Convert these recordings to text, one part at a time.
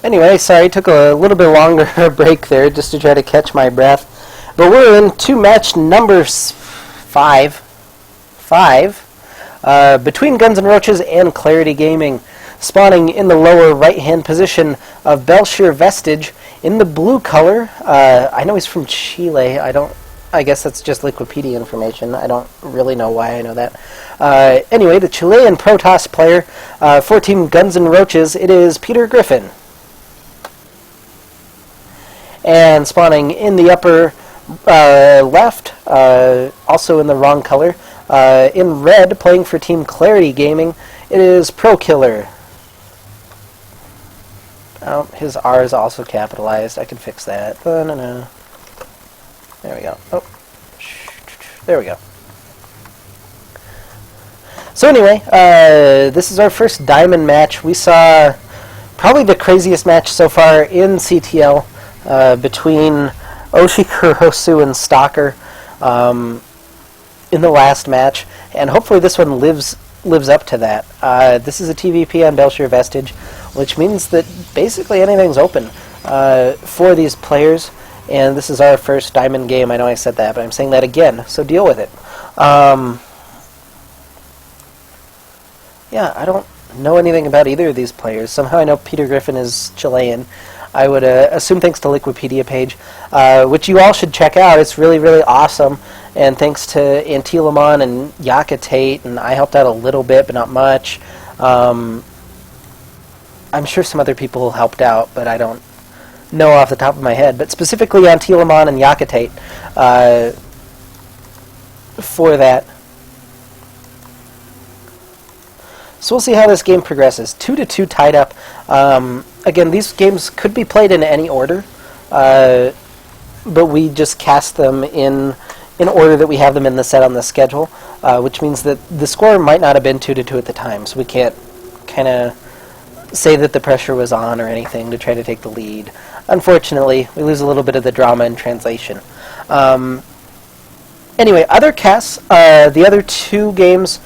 Anyway, sorry, took a little bit longer break there just to try to catch my breath. But we're into match number 5. Between Guns N' Roaches and Clarity Gaming. Spawning in the lower right-hand position of Belshir Vestige in the blue color. I know he's from Chile. I guess that's just Wikipedia information. I don't really know why I know that. Anyway, the Chilean Protoss player for Team Guns N' Roaches, it is PeterGriffin. And spawning in the upper left, also in the wrong color, in red, playing for Team Clarity Gaming, it is PrOkiller. Oh, his R is also capitalized. I can fix that. No. There we go. Oh, there we go. So anyway, this is our first Diamond match. We saw probably the craziest match so far in CTL between Oshikurosu and Stalker in the last match, and hopefully this one lives up to that. This is a TVP on Belshir Vestige, which means that basically anything's open for these players, and this is our first Diamond game. I know I said that, but I'm saying that again, so deal with it. Yeah, I don't know anything about either of these players. Somehow I know PeterGriffin is Chilean. I would assume thanks to Wikipedia page, which you all should check out. It's really, really awesome. And thanks to Antilamon and Yakatate, and I helped out a little bit, but not much. I'm sure some other people helped out, but I don't know off the top of my head. But specifically Antilamon and Yakatate for that. So we'll see how this game progresses. 2-2 tied up. Again, these games could be played in any order, but we just cast them in order that we have them in the set on the schedule, which means that the score might not have been 2-2 at the time, so we can't kind of say that the pressure was on or anything to try to take the lead. Unfortunately, we lose a little bit of the drama in translation. Anyway, other casts, the other two games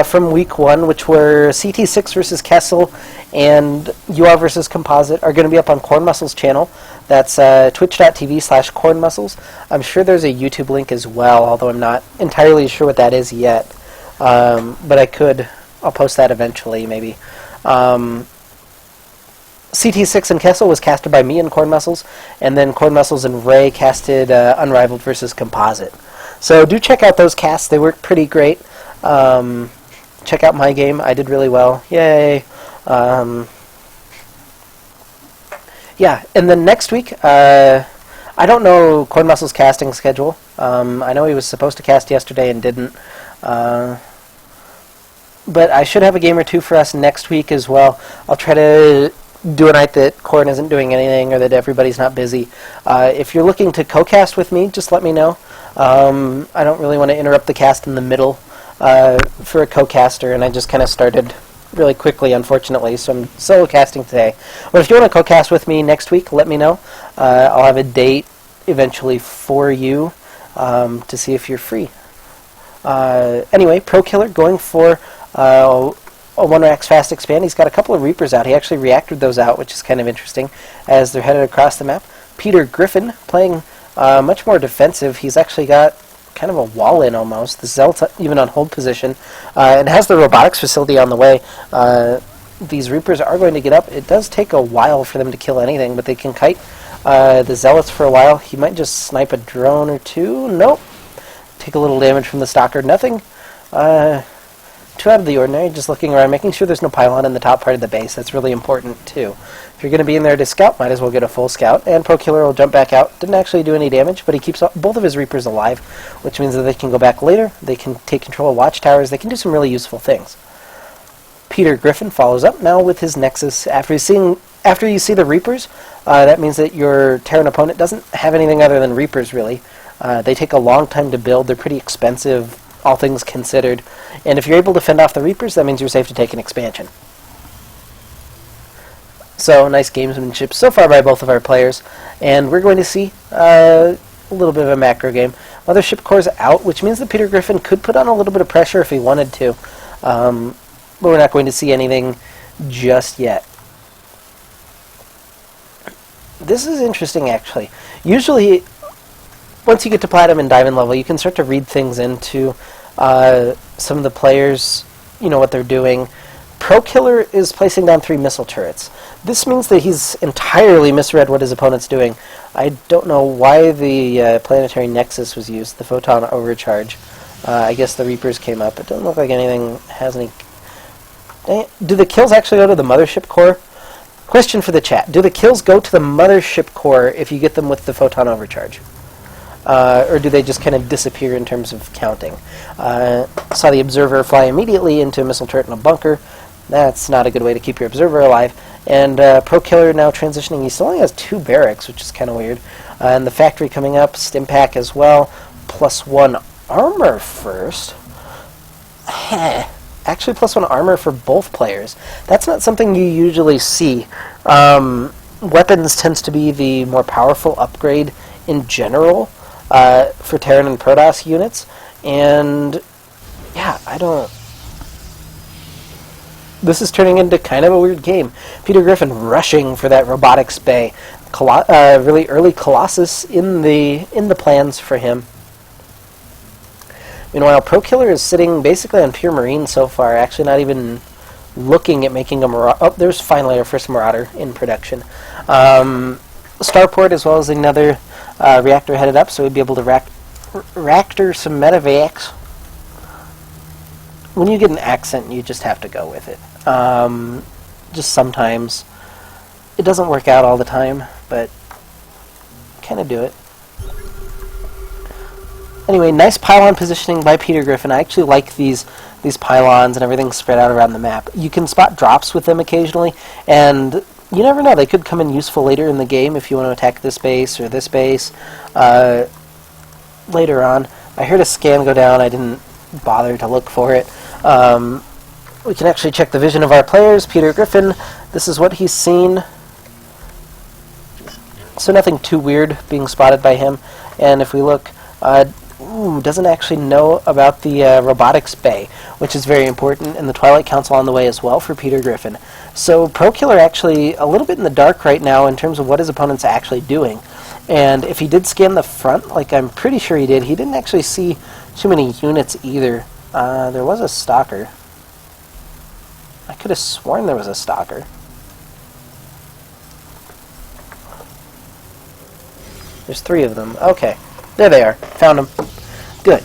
from week 1, which were CT6 versus Kessel and UR versus Composite, are going to be up on Corn Muscles' channel. That's twitch.tv/cornmuscles. I'm sure there's a YouTube link as well, although I'm not entirely sure what that is yet. But I'll post that eventually, maybe. CT6 and Kessel was casted by me and Corn Muscles, and then Corn Muscles and Ray casted Unrivaled versus Composite. So do check out those casts. They work pretty great. Check out my game. I did really well. Yay. Yeah, and then next week, I don't know Corn Muscles' casting schedule. I know he was supposed to cast yesterday and didn't. But I should have a game or two for us next week as well. I'll try to do a night that Corn isn't doing anything or that everybody's not busy. If you're looking to co-cast with me, just let me know. I don't really want to interrupt the cast in the middle for a co-caster, and I just kind of started really quickly, unfortunately, so I'm solo casting today. But if you want to co-cast with me next week, let me know. I'll have a date eventually for you to see if you're free. Anyway, PrOkiller going for a 1-rax fast expand. He's got a couple of Reapers out. He actually reacted those out, which is kind of interesting, as they're headed across the map. PeterGriffin playing much more defensive. He's actually got kind of a wall in almost. The Zealot's even on hold position, and has the robotics facility on the way. These Reapers are going to get up. It does take a while for them to kill anything, but they can kite the Zealots for a while. He might just snipe a drone or two. Nope. Take a little damage from the Stalker. Nothing too out of the ordinary. Just looking around, making sure there's no pylon in the top part of the base. That's really important too. If you're going to be in there to scout, might as well get a full scout. And PrOkiller will jump back out. Didn't actually do any damage, but he keeps both of his Reapers alive, which means that they can go back later. They can take control of watchtowers. They can do some really useful things. PeterGriffin follows up now with his Nexus. After you see the Reapers, that means that your Terran opponent doesn't have anything other than Reapers, really. They take a long time to build. They're pretty expensive, all things considered. And if you're able to fend off the Reapers, that means you're safe to take an expansion. So, nice gamesmanship so far by both of our players. And we're going to see a little bit of a macro game. Mothership Core's out, which means that PeterGriffin could put on a little bit of pressure if he wanted to. But we're not going to see anything just yet. This is interesting, actually. Usually, once you get to Platinum and Diamond level, you can start to read things into some of the players, what they're doing. PrOkiller is placing down 3 missile turrets. This means that he's entirely misread what his opponent's doing. I don't know why the Planetary Nexus was used, the Photon Overcharge. I guess the Reapers came up. It doesn't look like anything has any... Do the kills actually go to the Mothership Core? Question for the chat. Do the kills go to the Mothership Core if you get them with the Photon Overcharge? Or do they just kind of disappear in terms of counting? Saw the Observer fly immediately into a missile turret in a bunker. That's not a good way to keep your Observer alive. And PrOkiller now transitioning. He still only has 2 barracks, which is kind of weird. And the factory coming up, Stimpak as well. +1 armor first. Actually, +1 armor for both players. That's not something you usually see. Weapons tends to be the more powerful upgrade in general for Terran and Protoss units. And yeah, This is turning into kind of a weird game. PeterGriffin rushing for that robotics bay. Really early Colossus in the plans for him. Meanwhile, PrOkiller is sitting basically on pure Marine so far, actually not even looking at making a Marauder. Oh, there's finally our first Marauder in production. Starport as well as another reactor headed up, so we'd be able to reactor some medevacs. When you get an accent, you just have to go with it. Just sometimes. It doesn't work out all the time, but kind of do it. Anyway, nice pylon positioning by PeterGriffin. I actually like these pylons and everything spread out around the map. You can spot drops with them occasionally, and you never know. They could come in useful later in the game if you want to attack this base or this base later on. I heard a scan go down. I didn't bother to look for it. We can actually check the vision of our players. PeterGriffin, this is what he's seen. So nothing too weird being spotted by him. And if we look... doesn't actually know about the robotics bay, which is very important, and the Twilight Council on the way as well for PeterGriffin. So PrOkiller actually a little bit in the dark right now in terms of what his opponent's actually doing. And if he did scan the front, like I'm pretty sure he did, he didn't actually see too many units either. There was a stalker. I could have sworn there was a stalker. There's 3 of them. Okay. There they are. Found them. Good.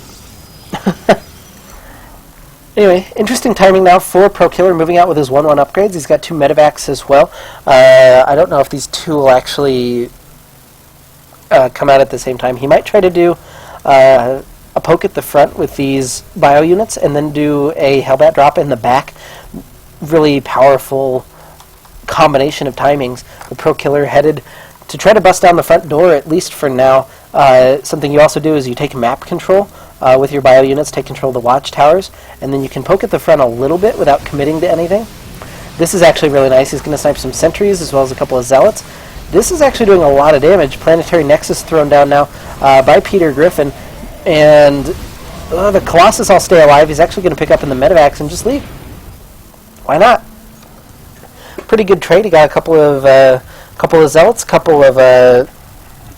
Anyway, interesting timing now for PrOkiller moving out with his 1-1 upgrades. He's got 2 medevacs as well. I don't know if these 2 will actually come out at the same time. He might try to do a poke at the front with these bio units and then do a Hellbat drop in the back. Really powerful combination of timings. The PrOkiller headed to try to bust down the front door, at least for now. Something you also do is you take map control with your bio units, take control of the watchtowers, and then you can poke at the front a little bit without committing to anything. This is actually really nice. He's going to snipe some sentries as well as a couple of zealots. This is actually doing a lot of damage. Planetary Nexus thrown down now by PeterGriffin, and the Colossus will stay alive. He's actually going to pick up in the medevacs and just leave. Why not? Pretty good trade. He got a couple of zealots, couple of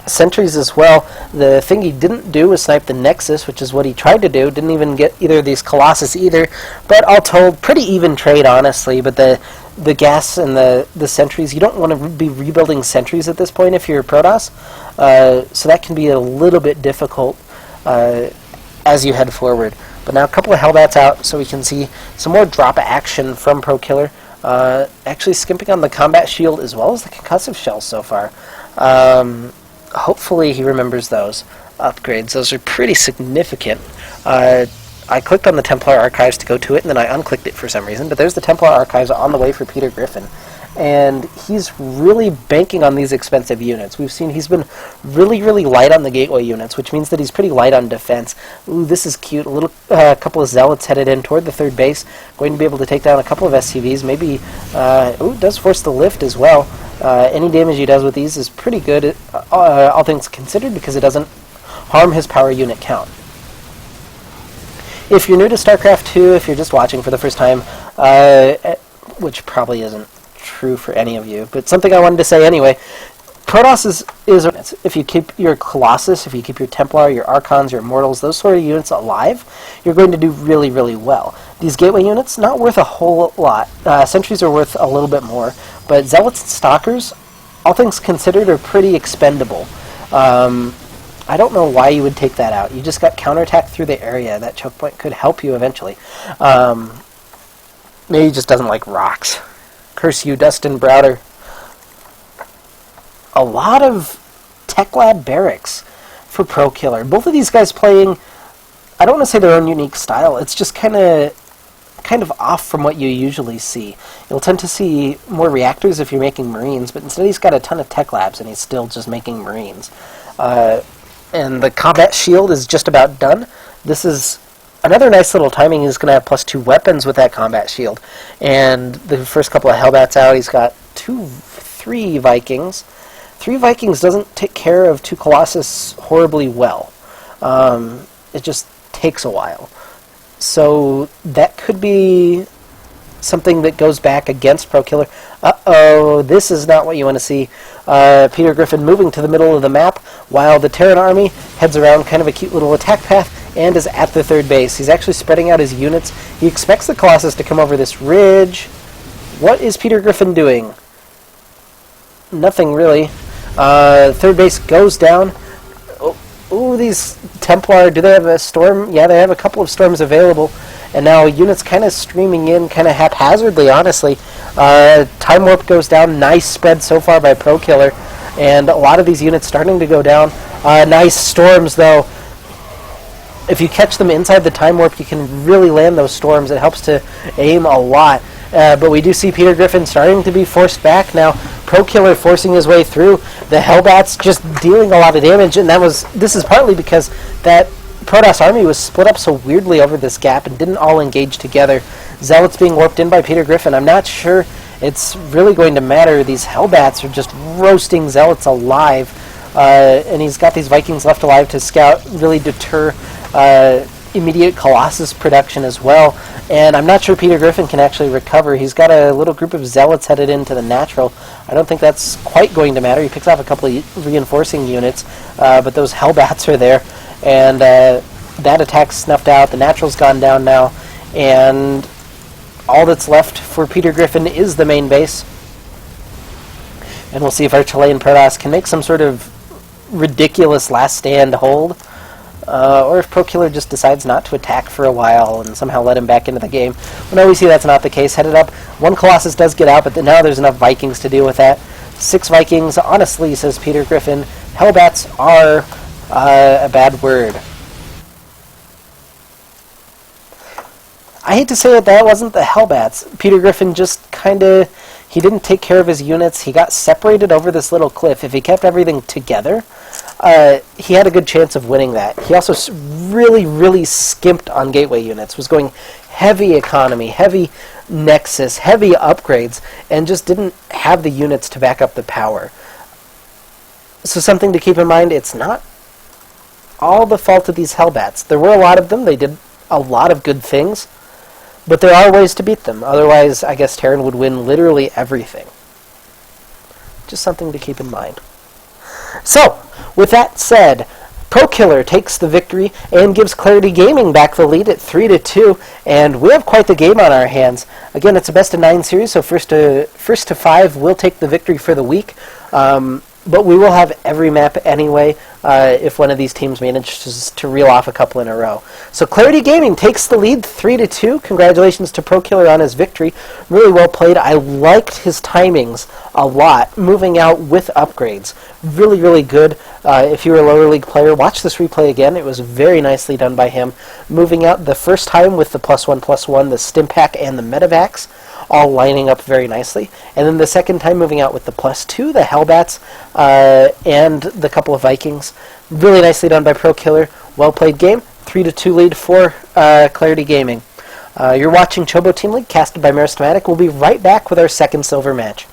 sentries as well. The thing he didn't do was snipe the Nexus, which is what he tried to do. Didn't even get either of these Colossus either. But all told, pretty even trade, honestly. But the gas and the sentries, you don't want to be rebuilding sentries at this point if you're Protoss. So that can be a little bit difficult as you head forward. But now a couple of Hellbats out, so we can see some more drop action from PrOkiller. Actually skimping on the combat shield as well as the concussive shells so far. Hopefully he remembers those upgrades. Those are pretty significant. I clicked on the Templar Archives to go to it, and then I unclicked it for some reason. But there's the Templar Archives on the way for PeterGriffin. And he's really banking on these expensive units. We've seen he's been really, really light on the gateway units, which means that he's pretty light on defense. Ooh, this is cute. A little couple of zealots headed in toward the 3rd base. Going to be able to take down a couple of SCVs. Maybe, ooh, does force the lift as well. Any damage he does with these is pretty good, all things considered, because it doesn't harm his power unit count. If you're new to StarCraft 2, if you're just watching for the first time, which probably isn't true for any of you, but something I wanted to say anyway, Protoss is if you keep your Colossus, if you keep your Templar, your Archons, your Immortals, those sort of units alive, you're going to do really, really well. These Gateway units, not worth a whole lot. Sentries are worth a little bit more, but Zealots and Stalkers, all things considered, are pretty expendable. I don't know why you would take that out. You just got counterattack through the area. That choke point could help you eventually. Maybe he just doesn't like rocks. Curse you, Dustin Browder. A lot of Tech Lab Barracks for ProKiller. Both of these guys playing, I don't want to say their own unique style. It's just kind of off from what you usually see. You'll tend to see more reactors if you're making Marines, but instead he's got a ton of Tech Labs and he's still just making Marines. And the combat shield is just about done. This is another nice little timing. He's going to have +2 weapons with that combat shield. And the first couple of Hellbats out, he's got 3 Vikings. 3 Vikings doesn't take care of 2 Colossus horribly well. It just takes a while. So that could be something that goes back against ProKiller. Uh-oh, this is not what you want to see. PeterGriffin moving to the middle of the map while the Terran army heads around kind of a cute little attack path and is at the 3rd base. He's actually spreading out his units. He expects the Colossus to come over this ridge. What is PeterGriffin doing? Nothing really. 3rd base goes down. Oh, these Templar, do they have a storm? Yeah, they have a couple of storms available. And now units kind of streaming in kind of haphazardly, honestly. Time Warp goes down. Nice spread so far by ProKiller. And a lot of these units starting to go down. Nice storms, though. If you catch them inside the Time Warp, you can really land those storms. It helps to aim a lot. But we do see PeterGriffin starting to be forced back now. ProKiller forcing his way through. The Hellbats just dealing a lot of damage, and this is partly because that Protoss army was split up so weirdly over this gap and didn't all engage together. Zealots being warped in by PeterGriffin. I'm not sure it's really going to matter. These Hellbats are just roasting Zealots alive, and he's got these Vikings left alive to scout, really deter immediate Colossus production as well. And I'm not sure PeterGriffin can actually recover. He's got a little group of Zealots headed into the natural. I don't think that's quite going to matter. He picks off a couple of reinforcing units, but those Hellbats are there. And that attack's snuffed out. The natural's gone down now. And all that's left for PeterGriffin is the main base. And we'll see if our Chilean Protoss can make some sort of ridiculous last stand hold. Or if ProKiller just decides not to attack for a while and somehow let him back into the game. Well, no, we see that's not the case. Headed up. 1 Colossus does get out, but now there's enough Vikings to deal with that. 6 Vikings, honestly, says PeterGriffin. Hellbats are a bad word. I hate to say it, that wasn't the Hellbats. PeterGriffin just he didn't take care of his units. He got separated over this little cliff. If he kept everything together, he had a good chance of winning that. He also really, really skimped on gateway units, was going heavy economy, heavy nexus, heavy upgrades, and just didn't have the units to back up the power. So something to keep in mind, it's not all the fault of these Hellbats. There were a lot of them. They did a lot of good things, but there are ways to beat them. Otherwise, I guess Terran would win literally everything. Just something to keep in mind. So, with that said, ProKiller takes the victory and gives Clarity Gaming back the lead at 3-2, and we have quite the game on our hands. Again, it's a best-of-9 series, so first to 5 will take the victory for the week. But we will have every map anyway if one of these teams manages to reel off a couple in a row. So Clarity Gaming takes the lead 3-2. Congratulations to ProKiller on his victory. Really well played. I liked his timings a lot, moving out with upgrades. Really, really good. If you're a lower league player, watch this replay again. It was very nicely done by him. Moving out the first time with the +1/+1, the Stimpack, and the Medivacs, all lining up very nicely. And then the second time moving out with the +2, the Hellbats, and the couple of Vikings. Really nicely done by ProKiller. Well played game. 3-2 lead for Clarity Gaming. You're watching Chobo Team League, casted by Meristematic. We'll be right back with our second silver match.